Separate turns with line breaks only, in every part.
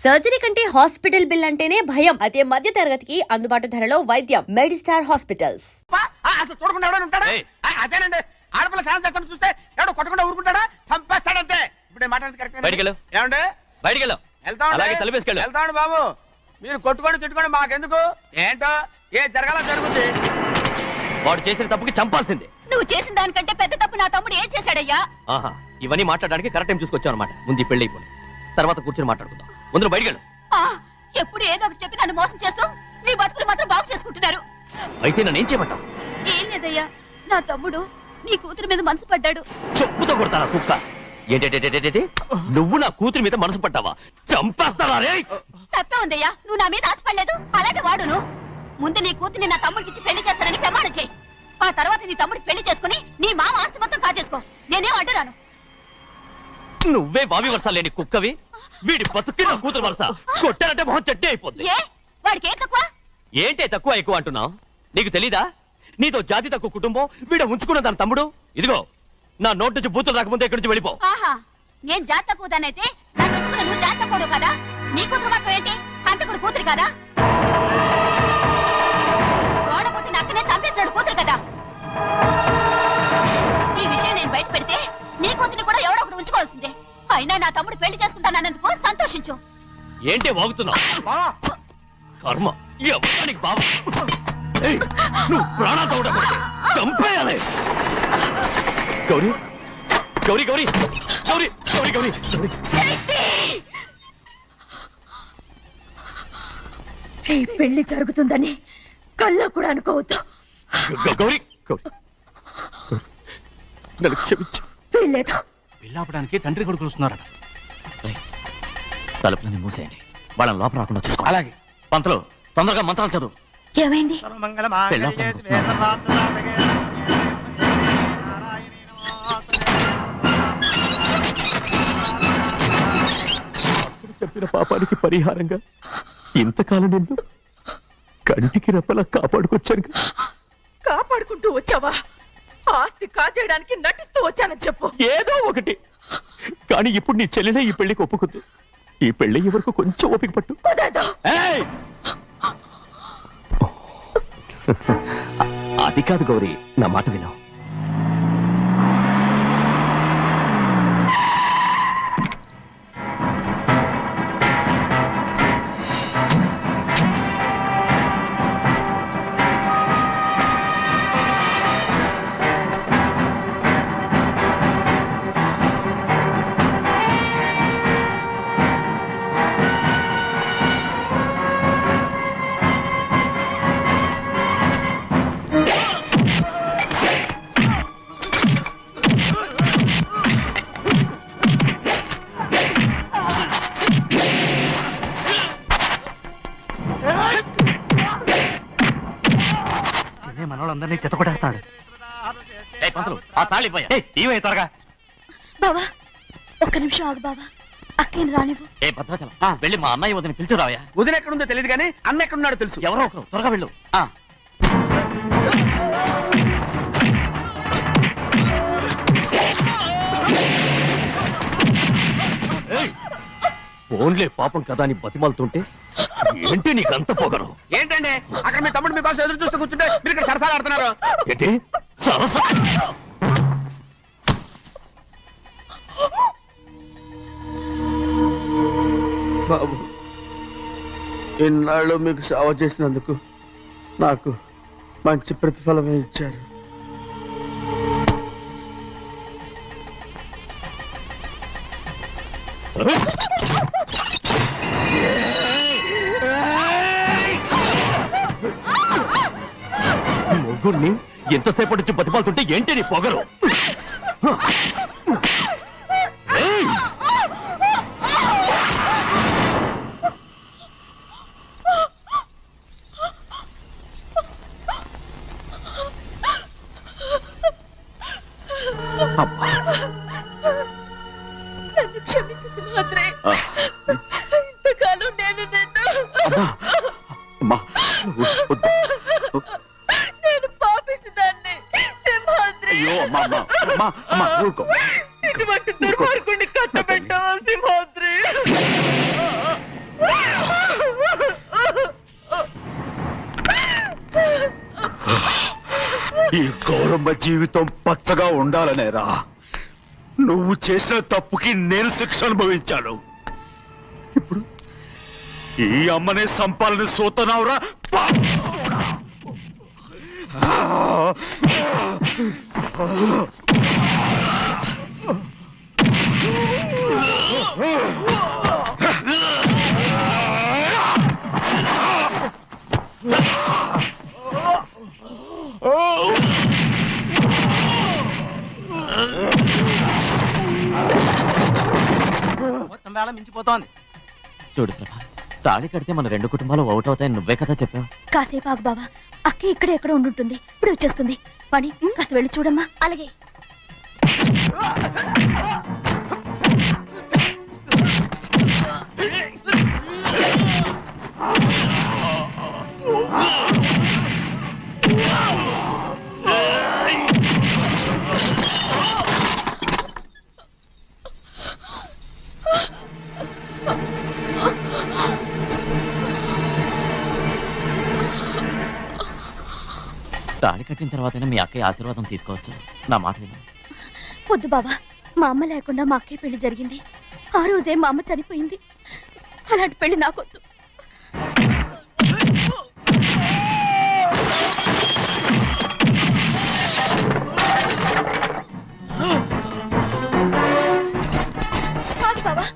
Surgery కంటే hospital bill అంటేనే భయం. అదే మధ్య తరగతికి అందుబాటు ధరలో వైద్యం. Medistar hospitals.
అసలు చూడకుండా ఎవడో ఉంటాడా? అదేనండి, ఆడపిల్ల స్నానం చేస్తాను చూస్తే ఎవడో కొట్టకుండా ఊరుకుంటాడా? చంపేస్తాడంతే. ఇప్పుడు మాట్లాడేది కరెక్ట్. ఏమండి వెళ్తామండి బాబు. మీరు కొట్టుకొని తిట్టుకొని మాకెందుకు? ఏంటో ఏ జరగాల జరుగుతుంది.
వాడు చేసిన తప్పుకి చంపాల్సిందే.
నువ్వు చేసిన దానికంటే పెద్ద తప్పు నా తమ్ముడు ఏం చేశాడయ్యా?
ఆహా, ఇవన్నీ మాట్లాడడానికి కరెక్ట్ టైం చూసుకొచ్చావు అనమాట. ముందు ఈ పెళ్లి అయిపోయి తర్వాత కూర్చొని మాట్లాడుకుందాం. ముందు బయటకెళ్ళు.
ఎప్పుడు ఏదో ఒకటి చెప్పి నన్ను మోసం చేస్తూ మీ బతుకులు మాత్రం బాగు చేసుకుంటున్నారు.
అయితే నన్ను ఏం చేయమంటావు?
ఏం లేదయ్యా, నా తమ్ముడు నీ కూతురు మీద మనసు పడ్డాడు.
చెప్పుతో కొడతారా కుక్క? ఏంటేంటి నువ్వు నా కూతురి మీద మనసు పడ్డావా? చంపేస్తావా రే?
తప్పే ఉందయ్యా, నువ్వు నా మీద ఆశపడలేదు, అలాగే వాడును. ముందు నీ కూతుర్ని నా తమ్ముడికి ఇచ్చి పెళ్లి చేస్తానని ప్రమాణం చేయి. ఆ తర్వాత నీ తమ్ముడికి పెళ్లి చేసుకుని నీ మామ ఆస్తి మొత్తం కాజేసుకో. నేనేం అడ్డురాను.
నువ్వే బావి వరుస లేని కుక్కవి. వీడి బతుక్కి నా కూతురు వరుస. కొట్టారంటే మొహం చట్నీ అయిపోద్ది.
వాడికి ఏం తక్కువ?
ఏంటే తక్కువ ఎక్కువ అంటున్నావు? నీకు తెలీదా? నీతో జాతి తక్కువ కుటుంబం వీడ ఉంచుకున్న దాని తమ్ముడు. ఇదిగో నా నోటి నుంచి బూతులు రాకముందే ఇక్కడి నుంచి వెళ్ళిపో.
ఆహా, నేను జాతి తక్కువ దానైతే నన్ను ఉంచుకున్న నువ్వు జాతి తక్కువ కదా? నీ కూతురు మాత్రం ఏంటి? హంతకుడు కూతురు కదా? గోడ పుట్టిన అక్కనే చంపేసినాడు కూతురు కదా? ఈ విషయం నేను బయట పెడితే నీ కూతురిని కూడా ఎవడో ఒకటి ఉంచుకోవాల్సిందే. అయినా నా తమ్ముడు పెళ్లి చేసుకుంటానన్నందుకు సంతోషించు.
ఏంటి వాగుతున్నావు? కర్మ ఎవరికి బావ. నువ్వు ప్రాణాలు తోడబడితే చంపేయాలి. గౌరీ గౌరీ గౌరీ గౌరీ గౌరీ గౌరీ
ఈ పెళ్లి జరుగుతుందని కల్లో కూడా అనుకోవద్దు.
గౌరీ గౌరీ నన్ను క్షమించు.
వీల్లేదు.
పెళ్ళాపడానికి తండ్రి కొడుకులు వస్తున్నారట.
తలుపులని మూసేయండి, వాళ్ళని లోపల రాకుండా చూసుకో.
అలాగే.
పంతులు తొందరగా మంత్రాలు చదువు.
ఏమైంది?
చెప్పిన పాపానికి పరిహారంగా ఇంతకాలం నిన్ను కంటికి రెప్పలా కాపాడుకొచ్చాను.
కాపాడుకుంటూ వచ్చావా? ఆస్తి కాజేయడానికి నటిస్తూ వచ్చానని చెప్పు.
ఏదో ఒకటి. కానీ ఇప్పుడు నీ చెల్లెలే ఈ పెళ్లికి ఒప్పుకుంది. ఈ పెళ్లి ఎవరికి కొంచెం ఓపిక పట్టు. అది కాదు గౌరీ, నా మాట విను.
మనోళ్ళందరినీ చెత్తకొట్టేస్తాడు.
ఆ తాళి ఇవే త్వరగా.
బావా ఒక్క నిమిషం ఆగు బావా, అక్కేం రానివ్వు.
ఏ భద్రాచలం, వెళ్ళి మా అన్నయ్య వదిన పిలిచిరావయ్యా.
వదిన ఎక్కడుందో తెలియదు కానీ అన్న ఎక్కడున్నాడో తెలుసు.
ఎవరో ఒకరు త్వరగా వెళ్ళు. ఫోన్లే పాపం కదా అని బతిమాలుతుంటే ఏంటి నీకంత పొగరు?
ఏంటండి అక్కడ మీ తమ్ముడు మీకోసం ఎదురు చూస్తూ కూర్చుంటే మీరు ఇక్కడ సరసాలు ఆడుతున్నారు.
ఏంటి సరస?
బాబు, ఇన్నాళ్ళు మీకు సేవ చేసినందుకు నాకు మంచి ప్రతిఫలమే ఇచ్చారు.
మొగ్గుడిని ఎంతసేపటి నుంచి బతిమాలుతుంటే ఏంటి నీ పొగరు?
నన్ను క్షమించు సింహాద్రి. ఇంతకాలం నేను నేను పాపిస్తుదాన్ని సింహాద్రి. ఇటువంటి దుర్మార్గుడిని కట్టబెట్టావా సింహాద్రి?
ఈ గౌరమ్మ జీవితం పచ్చగా ఉండాలనేరా నువ్వు చేసిన తప్పుకి నేను శిక్ష అనుభవించాను. ఇప్పుడు ఈ అమ్మనే సంపాలని సోతనావురా పాపిస్తోడా.
మొత్తం వేళ మించిపోతోంది.
చూడు ప్రభా, తాళి కడితే మన రెండు కుటుంబాలు అవుట్ అవుతాయని నువ్వే కదా చెప్పావు.
కాసేపు ఆగు బావా, అక్క ఇక్కడే ఎక్కడ ఉండుంటుంది, ఇప్పుడు వచ్చేస్తుంది. పని కాస్త వెళ్ళి చూడమ్మా. అలాగే.
తాళి కట్టిన తర్వాతనే మీ అక్కయ్య ఆశీర్వాదం తీసుకోవచ్చు. నా మాట విను.
వద్దు బావా, మా అమ్మ లేకుండా మా అక్కయ్య పెళ్లి జరిగింది. ఆ రోజే మా అమ్మ చనిపోయింది. అలాంటి పెళ్లి నాకొద్దు. కాదు బావా.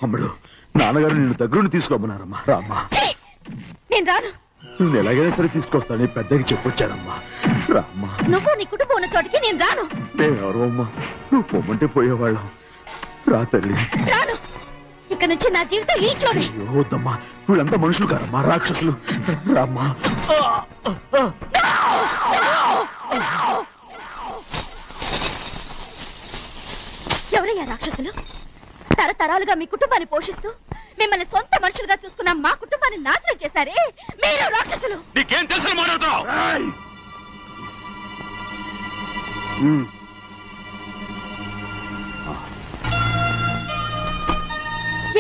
అమ్ముడు, నాన్నగారు నిన్ను దగ్గరుండి తీసుకోమన్నారమ్మా. రామ్మా.
నేను రాను.
నువ్వు ఎలాగైనా సరే తీసుకొస్తానని పెద్దకి చెప్పొచ్చానమ్మా. రామ్మా.
నువ్వు నీ కుటుంబం ఉన్న చోటికి నేను రాను.
మేమెవరు అమ్మా, నువ్వు పొమ్మంటే పోయేవాళ్ళం. రా తల్లి.
రాను. ఇక నుంచి నా జీవితం ఈ ఇంట్లోనే.
అయ్యో వద్దమ్మా, వీళ్ళంతా మనుషులు కారమ్మా, రాక్షసులు. రామ్మా.
ఎవరయ్యా రాక్షసులు? తరతరాలుగా మీ కుటుంబాన్ని పోషిస్తూ మిమ్మల్ని సొంత మనుషులుగా చూసుకున్న మా కుటుంబాన్ని నాశనం చేశారే మీరు రాక్షసులు.
నీకేం తెలుసు మాట్లాడుతున్నావు?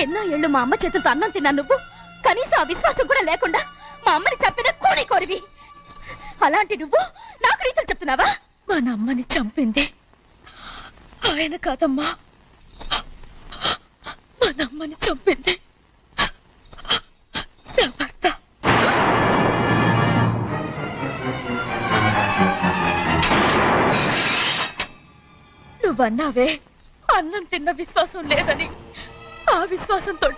ఎన్నో ఏళ్ళు మా అమ్మ చేతులతో అన్నం తిన్నా నువ్వు కనీసం ఆ విశ్వాసం కూడా లేకుండా మా అమ్మని చంపిన కోడి కోరివి. అలాంటి నువ్వు నాకు రీతులు చెప్తున్నావా?
మా అమ్మని చంపింది ఆయన కాదమ్మా, మా అమ్మని చంపింది నా భర్త. నువ్వన్నావే అన్నం తిన్న విశ్వాసం లేదని. ఆ విశ్వాసంతో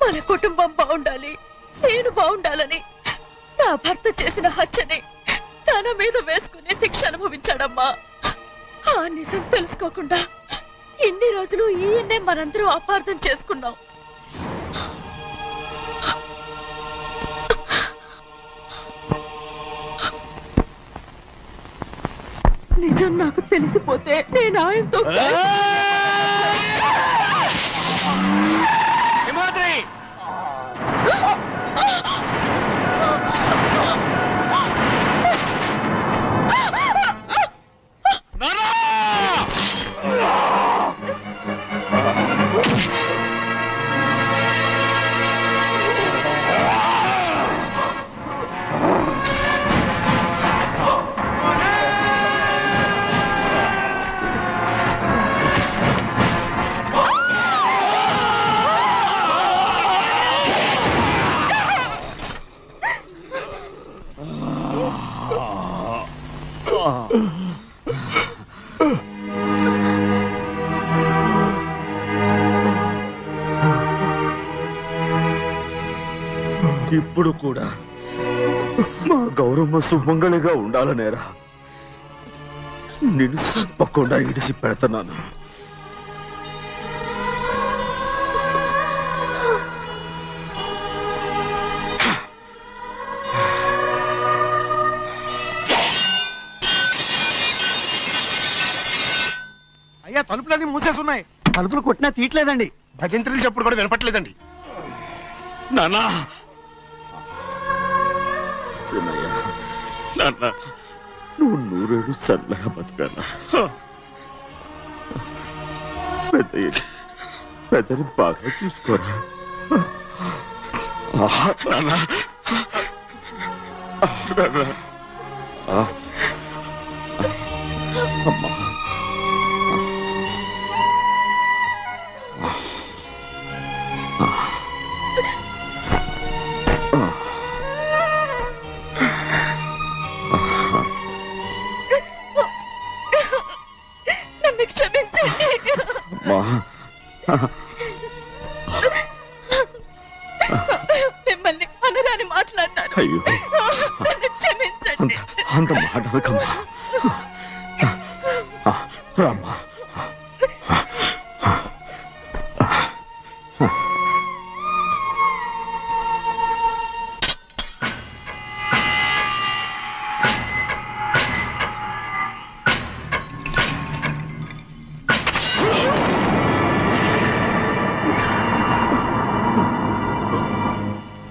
మన కుటుంబం బాగుండాలి, నేను బాగుండాలని నా భర్త చేసిన హత్యని తన మీద వేసుకునే శిక్ష అనుభవించాడమ్మా. ఆ నిజం తెలుసుకోకుండా ఇన్ని రోజులు ఈయన్నే మనందరూ అపార్థం చేసుకున్నాం. నిజం నాకు తెలిసిపోతే నేను ఆయనతో
సింహాద్రి!
ఇప్పుడు కూడా మా గౌరమ్మ సుమంగళిగా ఉండాలనేరా నేను తప్పకుండా ఇడిసి పెడతాను.
అయ్యా తలుపులన్నీ మూసేసి ఉన్నాయి.
తలుపులు కొట్టినా తీయట్లేదండి.
భజంత్రులు చెప్పుడు కూడా వినపట్లేదండి.
నానా సినయ్య, నాన్న నువ్వు నూరేళ్ళు చల్లగా బతకాలా. పెద్దని బాగా చూసుకోరా. నాన్న అమ్మా
నన్ను క్షమించండి. మిమ్మల్ని అనరాని మాట్లాడినాను.
అయ్యో
నన్ను క్షమించండి.
అంత మాటలకమ్మా. రామ్మా.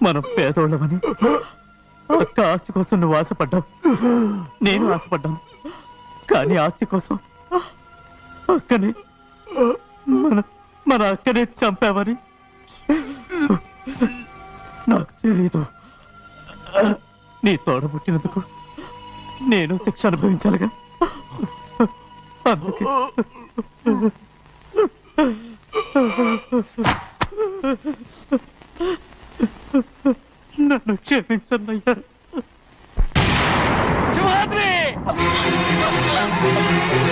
మనం పేదోళ్ళమని అక్క ఆస్తి కోసం నువ్వు ఆశపడ్డావు, నేను ఆశపడ్డాను. కానీ ఆస్తి కోసం అక్కని మన అక్కనే చంపావని నాకు తెలీదు. నీ తోడబుట్టినందుకు నేను శిక్ష అనుభవించాలిగా. అందుకే నన్ను క్షమించన్నయ్యా.
శివాద్రి!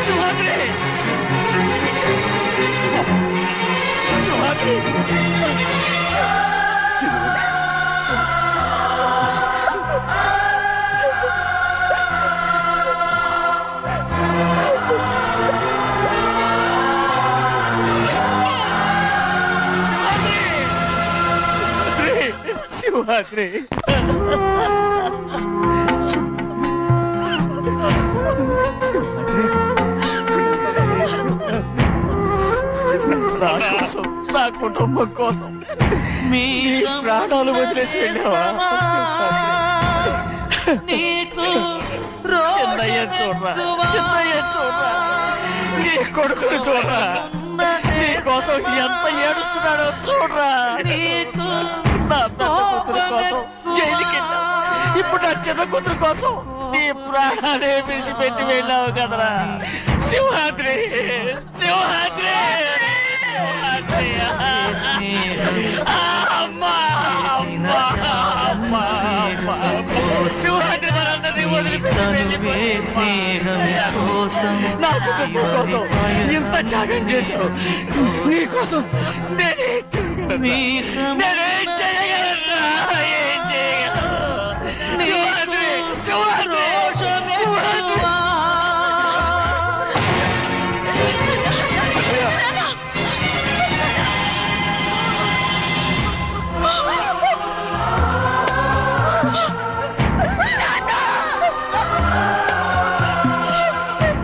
శివాద్రి! శివాద్రి! శివాద్రి! నా కోసం, నా కుటుంబం కోసం మీ ప్రాణాలు వదిలేసి వెళ్ళావా? చిన్నయ్య చూడరా, చిన్నయ్య చూడరా, నీ కొడుకుని చూడరా, నీ కోసం ఎంత ఏడుస్తున్నాడో చూడరా. నా పెద్ద కూతురు కోసం జైలుకి వెళ్ళావు, ఇప్పుడు నా చిన్న కూతురు కోసం నీ ప్రాణాలే విడిచిపెట్టి వెళ్ళావు కదరా. సింహాద్రి, సింహాద్రి! శివరాత్రి మనందరినీ వదిలిపెట్టి నా కుటుంబం కోసం ఇంత త్యాగం చేశావు. నీ కోసం నేనే